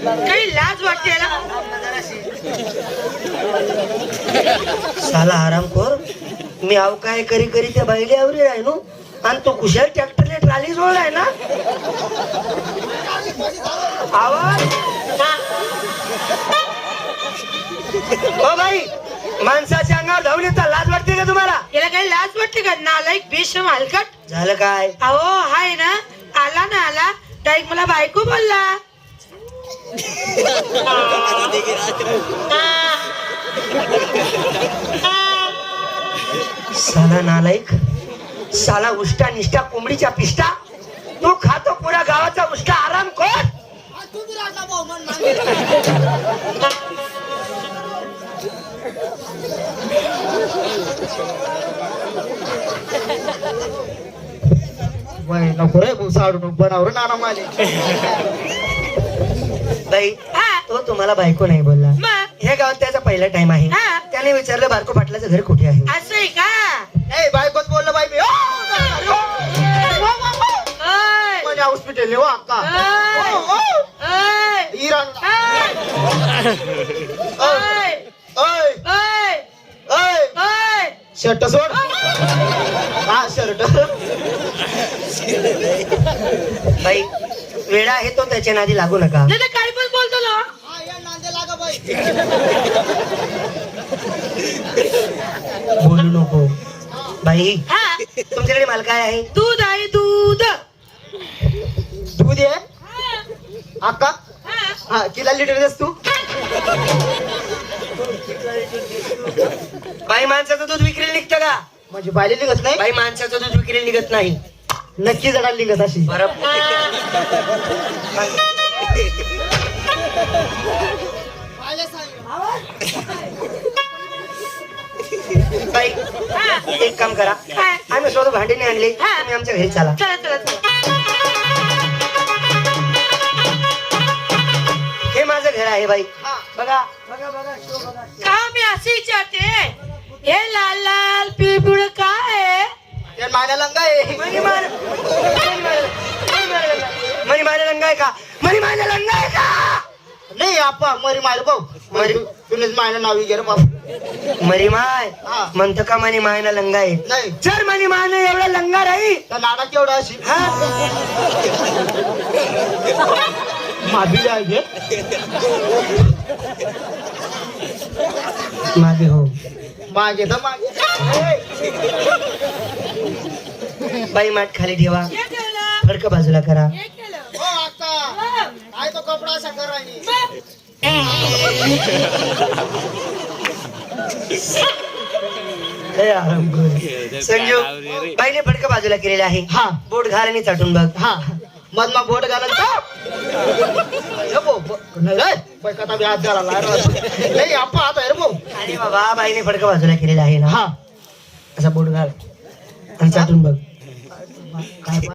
काही लाज वाटते याला. साला आरामखोर, मी आव काय करी करी त्या बाईले आवरी राहिलो आणि तो कुशल ट्रॅक्टरने ट्राली जोडलाय ना. आवाज हो बाई, माणसाच्या अंगावर धावून येतात, लाज वाटते का तुम्हाला? याला काही लाज वाटते का? नालायक बेशरम हलकट. झालं काय? अहो हाय ना, आला ना आला डायरेक्ट मला बायको बोलला. साला नालायक, साला उष्टा निष्ठा कोंबडीच्या पिष्टा, तू खातो पुऱ्या गावाचा उष्टा आराम कर. नको रे साडू बनावर नाना माले. बाई, हा. तो तुम्हाला बायको नाही बोलला. मग? हे गावात त्याचा पहिला टाइम आहे. हा. त्याने विचारलं बारको पाटलाचं घर कुठे आहे. असं आहे का? ए बायकोच बोललं बाई मी. ओय, हॉस्पिटल हो अक्का. ओय, इराण. ओय, ओय ओय, ओय ओय. शर्ट सोड. हा शर्ट. बाई, वेडा आहे तो, त्याच्या नादी लागू नका. नाही तर काही पण बोलतो ना. बोलू नको. बाई, हा, तुमच्याकडे माल काय आहे? दूध आहे दूध. दूध आहे अक्का. हा. हा किला लिटर देस तू. बाई, माणसाचं दूध विक्रीला निघतं का? म्हणजे बायले निघत नाही. बाई, माणसाचं दूध विक्रीला निघत नाही. नक्की जरा निघत अशी. बरं. बाई, एक काम करा, काय? आम्ही स्वतः भांडी नाही आणली, हा. तुम्ही आमच्या घरी चला. चला चला चला. हे माझं घर आहे बाई. हा. बघा बघा बघा, शो बघा. का मी असे विचारते, हे लाल लाल पिवळ काय आहे? त्या मायला लंगा आहे. मनी मार मनी मायला लंगा आहे का? मनी मायला लंगा आहे का? नाही आपा मरी मायला भाऊ मरी तुनेच मायला नाव घे रे बाबू. मरी माय हा. म्हणतो का मनी मायला लंगा आहे? नाही जर मनी मायने एवढा लंगा राही त्या नाना केवढा अशी. हा, माबिले आहे घे. मागे हो. मागे तर मागे. बाई, माठ खाली ठेवा, हे केलं, फडक बाजूला करा. हे केलं. हो अक्का हो. काय तो कपडा असा करायनी. मग? लय आराम कर. संजू, बाईने फडक बाजूला केलेले आहे. हा. बोट घाल आणि चाटून बघ. हा मधमा बोट घालून चाप. हे भाऊ, नाही रे बाई कथा बी हात घालायला नाही आपा आता रे भाऊ. अरे बाबा, बाईने फडक बाजूला केलेला आहे ना. हा असा बोट घाल आणि चाटून बघ. काय